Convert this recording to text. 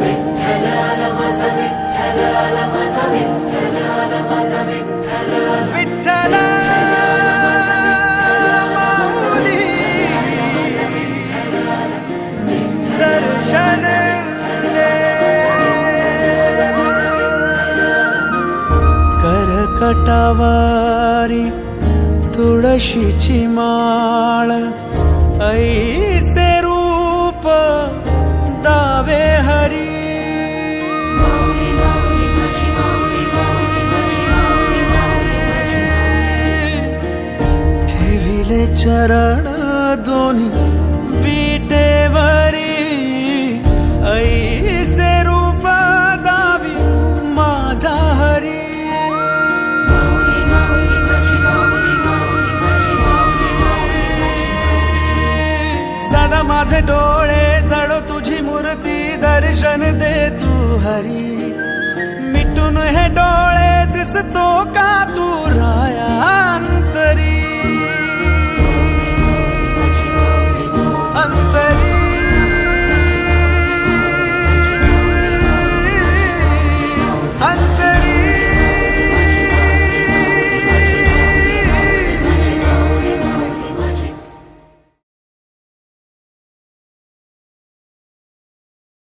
विठ्ठलाला माझा विठ्ठलाला माझा विठ्ठलाला माझा विठ्ठला विठ्ठला माऊली दर्शन दे करकटावारी तुळशीची माळ ऐसे रूप दावे हरी माऊली माऊली माझी माऊली माऊली माझी माऊली माऊली माझी ठेविले चरण दोन्ही विटेवरी ऐसे रूप दावी माझा हरी माऊली माऊली माझी माऊली माऊली माझी माऊली माऊली माझी सदा माझे डोळे जडो तुझी मूर्ती दर्शन दे तू हरी मिटून हे डोळे दिसतो का तू राया